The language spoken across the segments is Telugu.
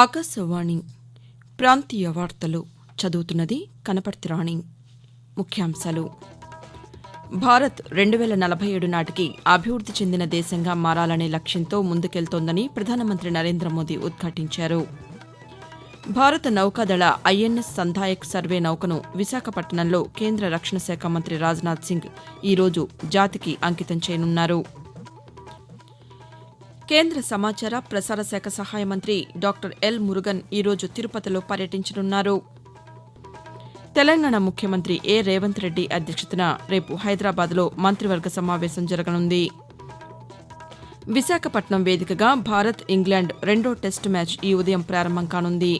ఆకాశవాణి ప్రాంతీయ వార్తలు చదువుతున్నది కనపర్తి రాణి. ముఖ్యాంశాలు. భారత్ 2047 నాటికి అభివృద్ది చెందిన దేశంగా మారాలనే లక్ష్యంతో ముందుకెళ్తోందని ప్రధానమంత్రి నరేంద్ర మోదీ ఉద్ఘాటించారు. భారత నౌకాదళ ఐఎన్ఎస్ సంధాయక్ సర్వే నౌకను విశాఖపట్నంలో కేంద్ర రక్షణ శాఖ మంత్రి రాజ్నాథ్ సింగ్ ఈరోజు జాతికి అంకితం చేయనున్నారు. కేంద్ర సమాచార ప్రసార శాఖ సహాయ మంత్రి డాక్టర్ ఎల్ మురుగన్ ఈరోజు తిరుపతిలో పర్యటించనున్నారు. తెలంగాణ ముఖ్యమంత్రి ఏ రేవంత్ రెడ్డి అధ్యక్షతన రేపు హైదరాబాద్లో మంత్రివర్గ సమావేశం జరగనుంది. విశాఖపట్నం వేదికగా భారత్ ఇంగ్లాండ్ రెండో టెస్టు మ్యాచ్ ఈ ఉదయం ప్రారంభం కానుంది.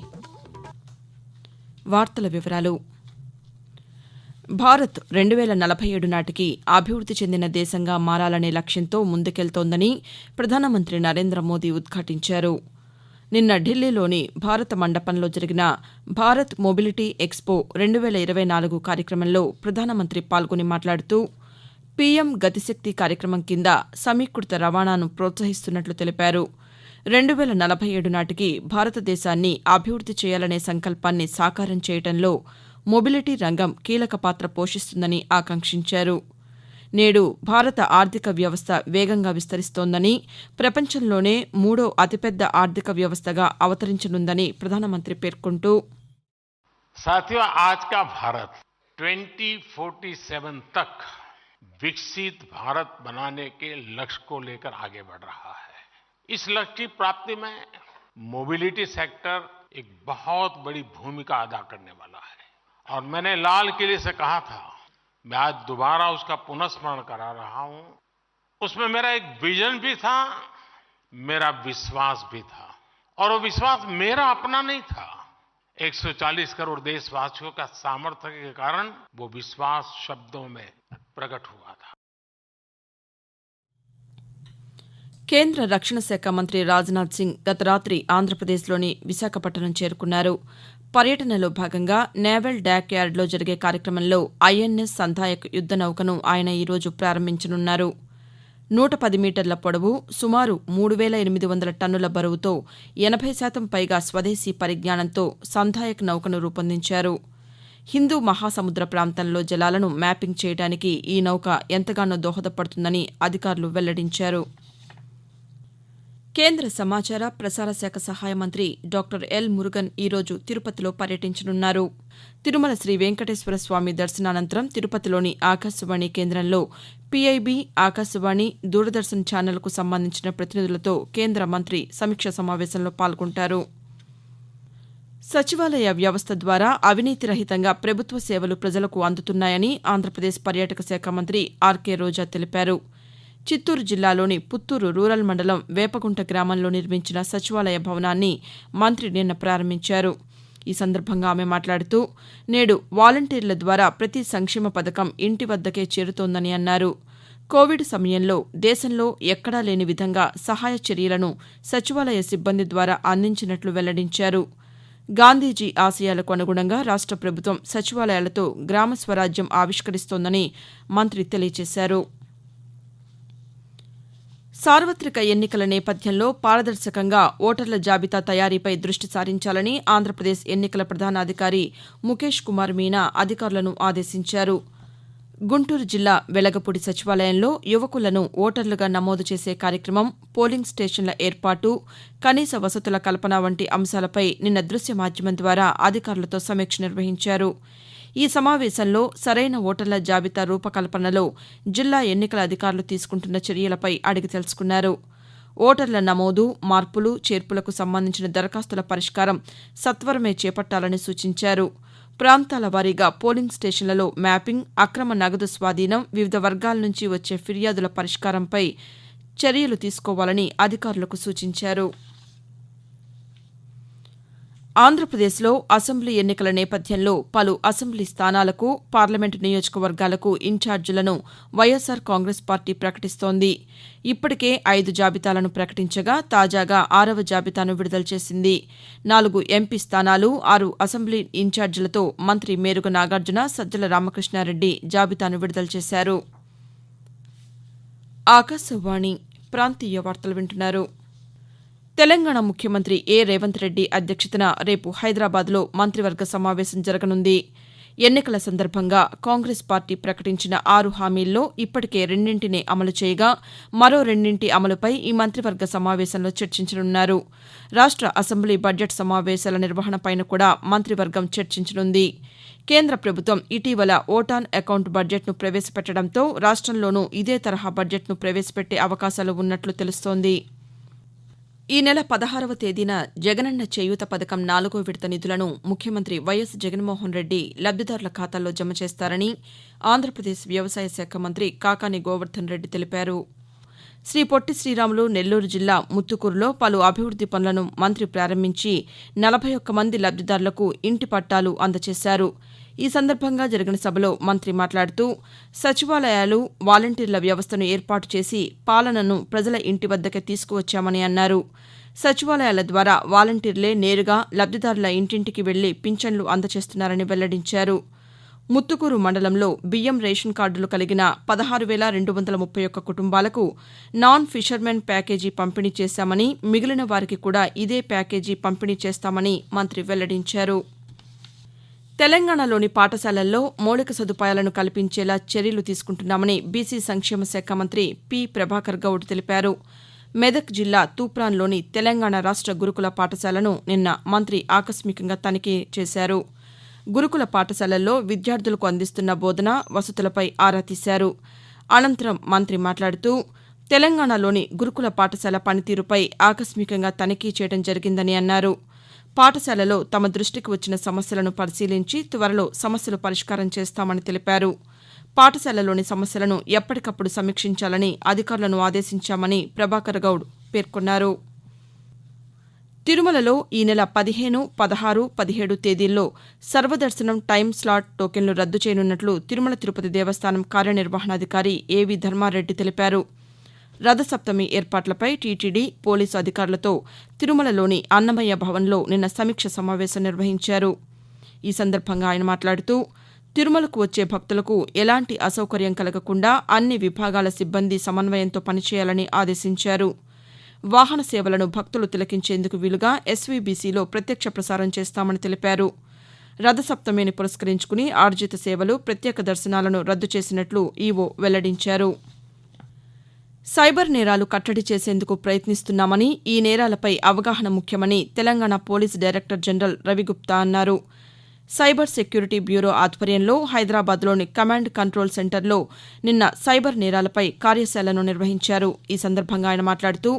వార్తల వివరాలు. భారత్ 2047 నాటికి అభివృద్ది చెందిన దేశంగా మారాలనే లక్ష్యంతో ముందుకెళ్తోందని ప్రధానమంత్రి నరేంద్ర మోదీ ఉద్ఘాటించారు. నిన్న ఢిల్లీలోని భారత మండపంలో జరిగిన భారత్ మొబిలిటీ ఎక్స్పో 2024 కార్యక్రమంలో ప్రధానమంత్రి పాల్గొని మాట్లాడుతూ పీఎం గతిశక్తి కార్యక్రమం కింద సమీకృత రవాణాను ప్రోత్సహిస్తున్నట్లు తెలిపారు. 2047 నాటికి భారతదేశాన్ని అభివృద్ది చేయాలనే సంకల్పాన్ని సాకారం చేయడంలో మొబిలిటీ రంగం కీలక పాత్ర పోషిస్తుందని ఆకాంక్షించారు. నేడు భారత ఆర్థిక వ్యవస్థ వేగంగా విస్తరిస్తోందని, ప్రపంచంలోనే మూడో అతిపెద్ద ఆర్థిక వ్యవస్థగా అవతరించనుందని ప్రధానమంత్రి పేర్కొంటూ साथियों, आज का भारत 2047 तक विकसित भारत बनाने के लक्ष्य को लेकर आगे बढ़ रहा है. इस लक्ष्य की प्राप्ति में मोबिलिटी सेक्टर एक बहुत बड़ी भूमिका अदा करने वाला है और मैंने लाल किले से कहा था, मैं आज दोबारा उसका पुनःस्मरण करा रहा हूं. उसमें मेरा एक विजन भी था, मेरा विश्वास भी था और वो विश्वास मेरा अपना नहीं था. 140 करोड़ देशवासियों का सामर्थ्य के कारण वो विश्वास शब्दों में प्रकट हुआ था. కేంద్ర రక్షణ శాఖ మంత్రి రాజ్నాథ్ సింగ్ గత రాత్రి ఆంధ్రప్రదేశ్లోని విశాఖపట్నం చేరుకున్నారు. పర్యటనలో భాగంగా నేవల్ డాక్ యార్డ్లో జరిగే కార్యక్రమంలో ఐఎన్ఎస్ సంధాయక్ యుద్ద నౌకను ఆయన ఈరోజు ప్రారంభించనున్నారు. 110 మీటర్ల పొడవు, సుమారు 3,800 టన్నుల బరువుతో 80% పైగా స్వదేశీ పరిజ్ఞానంతో సంధాయక్ నౌకను రూపొందించారు. హిందూ మహాసముద్ర ప్రాంతంలో జలాలను మ్యాపింగ్ చేయడానికి ఈ నౌక ఎంతగానో దోహదపడుతుందని అధికారులు వెల్లడించారు. కేంద్ర సమాచార ప్రసార శాఖ సహాయ మంత్రి డాక్టర్ ఎల్ మురుగన్ ఈరోజు తిరుపతిలో పర్యటించనున్నారు. తిరుమల శ్రీ వెంకటేశ్వర స్వామి దర్శనానంతరం తిరుపతిలోని ఆకాశవాణి కేంద్రంలో పీఐబీ, ఆకాశవాణి, దూరదర్శన్ ఛానళ్లకు సంబంధించిన ప్రతినిధులతో కేంద్ర మంత్రి సమీక్షా సమావేశంలో పాల్గొంటారు. సచివాలయ వ్యవస్థ ద్వారా అవినీతి రహితంగా ప్రభుత్వ సేవలు ప్రజలకు అందుతున్నాయని ఆంధ్రప్రదేశ్ పర్యాటక శాఖ మంత్రి ఆర్కే రోజా తెలిపారు. చిత్తూరు జిల్లాలోని పుత్తూరు రూరల్ మండలం వేపగుంట గ్రామంలో నిర్మించిన సచివాలయ భవనాన్ని మంత్రి నిన్న ప్రారంభించారు. ఈ సందర్భంగా ఆమె మాట్లాడుతూ నేడు వాలంటీర్ల ద్వారా ప్రతి సంక్షేమ పథకం ఇంటి వద్దకే చేరుతోందని అన్నారు. కోవిడ్ సమయంలో దేశంలో ఎక్కడా లేని విధంగా సహాయ చర్యలను సచివాలయ సిబ్బంది ద్వారా అందించినట్లు వెల్లడించారు. గాంధీజీ ఆశయాలకు అనుగుణంగా రాష్ట్ర ప్రభుత్వం సచివాలయాలతో గ్రామ స్వరాజ్యం ఆవిష్కరిస్తోందని మంత్రి తెలియజేశారు. సార్వత్రిక ఎన్నికల నేపథ్యంలో పారదర్శకంగా ఓటర్ల జాబితా తయారీపై దృష్టి సారించాలని ఆంధ్రప్రదేశ్ ఎన్నికల ప్రధానాధికారి ముఖేష్ కుమార్ మీనా అధికారులను ఆదేశించారు. గుంటూరు జిల్లా వెలగపూడి సచివాలయంలో యువకులను ఓటర్లుగా నమోదు చేసే కార్యక్రమం, పోలింగ్ స్టేషన్ల ఏర్పాటు, కనీస వసతుల కల్పన వంటి అంశాలపై నిన్న దృశ్య మాధ్యమం ద్వారా అధికారులతో సమీక్ష నిర్వహించారు. ఈ సమావేశంలో సరైన ఓటర్ల జాబితా రూపకల్పనలో జిల్లా ఎన్నికల అధికారులు తీసుకుంటున్న చర్యలపై అడిగి తెలుసుకున్నారు. ఓటర్ల నమోదు, మార్పులు, చేర్పులకు సంబంధించిన దరఖాస్తుల పరిష్కారం సత్వరమే చేపట్టాలని సూచించారు. ప్రాంతాల వారీగా పోలింగ్ స్టేషన్లలో మ్యాపింగ్, అక్రమ నగదు స్వాధీనం, వివిధ వర్గాల నుంచి వచ్చే ఫిర్యాదుల పరిష్కారంపై చర్యలు తీసుకోవాలని అధికారులకు సూచించారు. ఆంధ్రప్రదేశ్లో అసెంబ్లీ ఎన్నికల నేపథ్యంలో పలు అసెంబ్లీ స్థానాలకు, పార్లమెంటు నియోజకవర్గాలకు ఇన్ఛార్జీలను వైఎస్సార్ కాంగ్రెస్ పార్టీ ప్రకటిస్తోంది. ఇప్పటికే 5 జాబితాలను ప్రకటించగా తాజాగా 6వ జాబితాను విడుదల చేసింది. 4 ఎంపీ స్థానాలు, 6 అసెంబ్లీ ఇన్ఛార్జీలతో మంత్రి మేరుగ నాగార్జున, సజ్జల రామకృష్ణారెడ్డి జాబితాను విడుదల చేశారు. ఆకాశవాణి ప్రాంతీయ వార్తలు వింటున్నారు. తెలంగాణ ముఖ్యమంత్రి రేవంత్ రెడ్డి అధ్యక్షతన రేపు హైదరాబాద్లో మంత్రివర్గ సమావేశం జరగనుంది. ఎన్నికల సందర్భంగా కాంగ్రెస్ పార్టీ ప్రకటించిన 6 హామీల్లో ఇప్పటికే 2 అమలు చేయగా మరో 2 అమలుపై ఈ మంత్రివర్గ సమావేశంలో చర్చించనున్నారు. రాష్ట్ర అసెంబ్లీ బడ్జెట్ సమావేశాల నిర్వహణపైన కూడా మంత్రివర్గం చర్చించనుంది. కేంద్ర ప్రభుత్వం ఇటీవల ఓటాన్ అకౌంట్ బడ్జెట్ను ప్రవేశపెట్టడంతో రాష్ట్రంలోనూ ఇదే తరహా బడ్జెట్ను ప్రవేశపెట్టే అవకాశాలు ఉన్నట్లు తెలుస్తోంది. ఈ నెల 16వ తేదీన జగనన్న చేయూత పథకం 4వ విడత నిధులను ముఖ్యమంత్రి వైఎస్ జగన్మోహన్ రెడ్డి లబ్దిదారుల ఖాతాల్లో జమ చేస్తారని ఆంధ్రప్రదేశ్ వ్యవసాయ శాఖ మంత్రి కాకాని గోవర్ధన్ రెడ్డి తెలిపారు. శ్రీ పొట్టి శ్రీరాములు నెల్లూరు జిల్లా ముత్తుకూరులో పలు అభివృద్ది పనులను మంత్రి ప్రారంభించి 41 మంది లబ్దిదారులకు ఇంటి పట్టాలు అందజేశారు. ఈ సందర్భంగా జరిగిన సభలో మంత్రి మాట్లాడుతూ సచివాలయాలు, వాలంటీర్ల వ్యవస్థను ఏర్పాటు చేసి పాలనను ప్రజల ఇంటి వద్దకే తీసుకువచ్చామని అన్నారు. సచివాలయాల ద్వారా వాలంటీర్లే నేరుగా లబ్దిదారుల ఇంటింటికి వెళ్లి పింఛన్లు అందజేస్తున్నారని వెల్లడించారు. ముత్తుకూరు మండలంలో బియ్యం రేషన్ కార్డులు కలిగిన 16,231 కుటుంబాలకు నాన్ ఫిషర్మెన్ ప్యాకేజీ పంపిణీ చేశామని, మిగిలిన వారికి కూడా ఇదే ప్యాకేజీ పంపిణీ చేస్తామని మంత్రి వెల్లడించారు. తెలంగాణలోని పాఠశాలల్లో మౌలిక సదుపాయాలను కల్పించేలా చర్యలు తీసుకుంటున్నామని బీసీ సంక్షేమ శాఖ మంత్రి పి. ప్రభాకర్ గౌడ్ తెలిపారు. మెదక్ జిల్లా తూప్రాన్లోని తెలంగాణ రాష్ట్ర గురుకుల పాఠశాలను నిన్న మంత్రి ఆకస్మికంగా తనిఖీ చేశారు. గురుకుల పాఠశాలల్లో విద్యార్థులకు అందిస్తున్న బోధన, వసతులపై ఆరా తీశారు. అనంతరం మంత్రి మాట్లాడుతూ తెలంగాణలోని గురుకుల పాఠశాల పనితీరుపై ఆకస్మికంగా తనిఖీ చేయడం జరిగిందని అన్నారు. పాఠశాలలో తమ దృష్టికి వచ్చిన సమస్యలను పరిశీలించి త్వరలో సమస్యలు పరిష్కారం చేస్తామని తెలిపారు. పాఠశాలలోని సమస్యలను ఎప్పటికప్పుడు సమీక్షించాలని అధికారులను ఆదేశించామని ప్రభాకర్ గౌడ్ పేర్కొన్నారు. తిరుమలలో ఈ నెల 15, 16, 17 తేదీల్లో సర్వదర్శనం టైమ్ స్లాట్ టోకెన్లు రద్దు చేయనున్నట్లు తిరుమల తిరుపతి దేవస్థానం కార్యనిర్వహణాధికారి ఏవి ధర్మారెడ్డి తెలిపారు. రథసప్తమి ఏర్పాట్లపై టీటీడీ, పోలీసు అధికారులతో తిరుమలలోని అన్నమయ్య భవన్లో నిన్న సమీక్ష సమావేశం నిర్వహించారు. ఈ సందర్భంగా ఆయన మాట్లాడుతూ తిరుమలకు వచ్చే భక్తులకు ఎలాంటి అసౌకర్యం కలగకుండా అన్ని విభాగాల సిబ్బంది సమన్వయంతో పనిచేయాలని ఆదేశించారు. వాహన సేవలను భక్తులు తిలకించేందుకు వీలుగా ఎస్వీబీసీలో ప్రత్యక్ష ప్రసారం చేస్తామని తెలిపారు. రథసప్తమిని పురస్కరించుకుని ఆర్జిత సేవలు, ప్రత్యేక దర్శనాలను రద్దు చేసినట్లు ఈవో వెల్లడించారు. సైబర్ నేరాలు కట్టడి చేసేందుకు ప్రయత్నిస్తున్నామని, ఈ నేరాలపై అవగాహన ముఖ్యమని Telangana police director general Ravi Gupta అన్నారు. సైబర్ సెక్యూరిటీ బ్యూరో ఆధ్వర్యంలో హైదరాబాద్లోని కమాండ్ కంట్రోల్ సెంటర్లో నిన్న సైబర్ నేరాలపై కార్యశాలను నిర్వహించారు. ఈ సందర్భంగా ఆయన మాట్లాడుతూ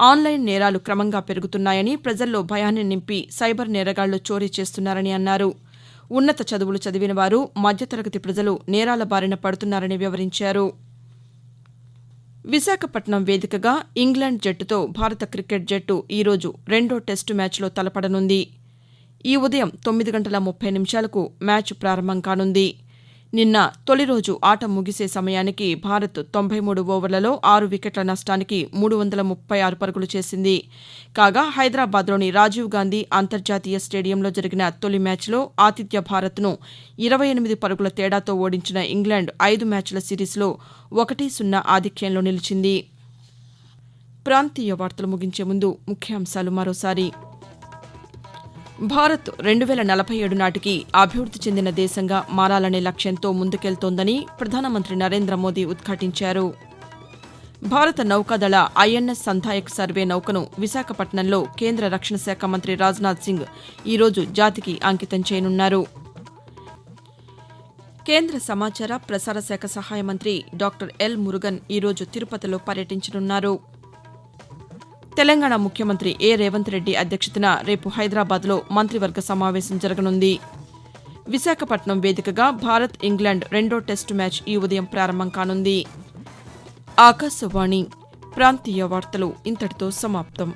ఆన్లైన్ నేరాలు క్రమంగా పెరుగుతున్నాయని, ప్రజల్లో భయాన్ని నింపి సైబర్ నేరగాళ్లు చోరీ చేస్తున్నారని అన్నారు. ఉన్నత చదువులు చదివిన వారు, మధ్యతరగతి ప్రజలు నేరాల బారిన పడుతున్నారని వివరించారు. విశాఖపట్నం వేదికగా ఇంగ్లాండ్ జట్టుతో భారత క్రికెట్ జట్టు ఈరోజు 2వ టెస్టు మ్యాచ్లో తలపడనుంది. ఈ ఉదయం 9:30 మ్యాచ్ ప్రారంభం కానుంది. నిన్న తొలి రోజు ఆట ముగిసే సమయానికి భారత్ 93 ఓవర్లలో 6 వికెట్ల నష్టానికి 336 పరుగులు చేసింది. కాగా హైదరాబాద్లోని రాజీవ్ గాంధీ అంతర్జాతీయ స్టేడియంలో జరిగిన తొలి మ్యాచ్లో ఆతిథ్య భారత్ను 28 పరుగుల తేడాతో ఓడించిన ఇంగ్లాండ్ 5 మ్యాచ్ల సిరీస్లో 1-0 ఆధిక్యంలో నిలిచింది. ప్రాంతీయ వార్తలు ముగించే ముందు ముఖ్యాంశాలు మరోసారి. భారత్ 2047 నాటికి అభివృద్ది చెందిన దేశంగా మారాలనే లక్ష్యంతో ముందుకెళ్తోందని ప్రధానమంత్రి నరేంద్ర మోదీ ఉద్ఘాటించారు. భారత నౌకాదళ ఐఎన్ఎస్ సంధాయక్ సర్వే నౌకను విశాఖపట్నంలో కేంద్ర రక్షణ శాఖ మంత్రి రాజ్నాథ్ సింగ్ ఈరోజు జాతికి అంకితం చేయనున్నారు. కేంద్ర సమాచార ప్రసార శాఖ సహాయ మంత్రి డాక్టర్ ఎల్ మురుగన్ ఈరోజు తిరుపతిలో పర్యటించనున్నారు. తెలంగాణ ముఖ్యమంత్రి రేవంత్ రెడ్డి అధ్యక్షతన రేపు హైదరాబాద్లో మంత్రివర్గ సమావేశం జరగనుంది. విశాఖపట్నం వేదికగా భారత్, ఇంగ్లాండ్ 2వ టెస్టు మ్యాచ్ ఈ ఉదయం ప్రారంభం కానుంది. ఆకాశవాణి ప్రాంతీయ వార్తలు ఇంతటితో సమాప్తం.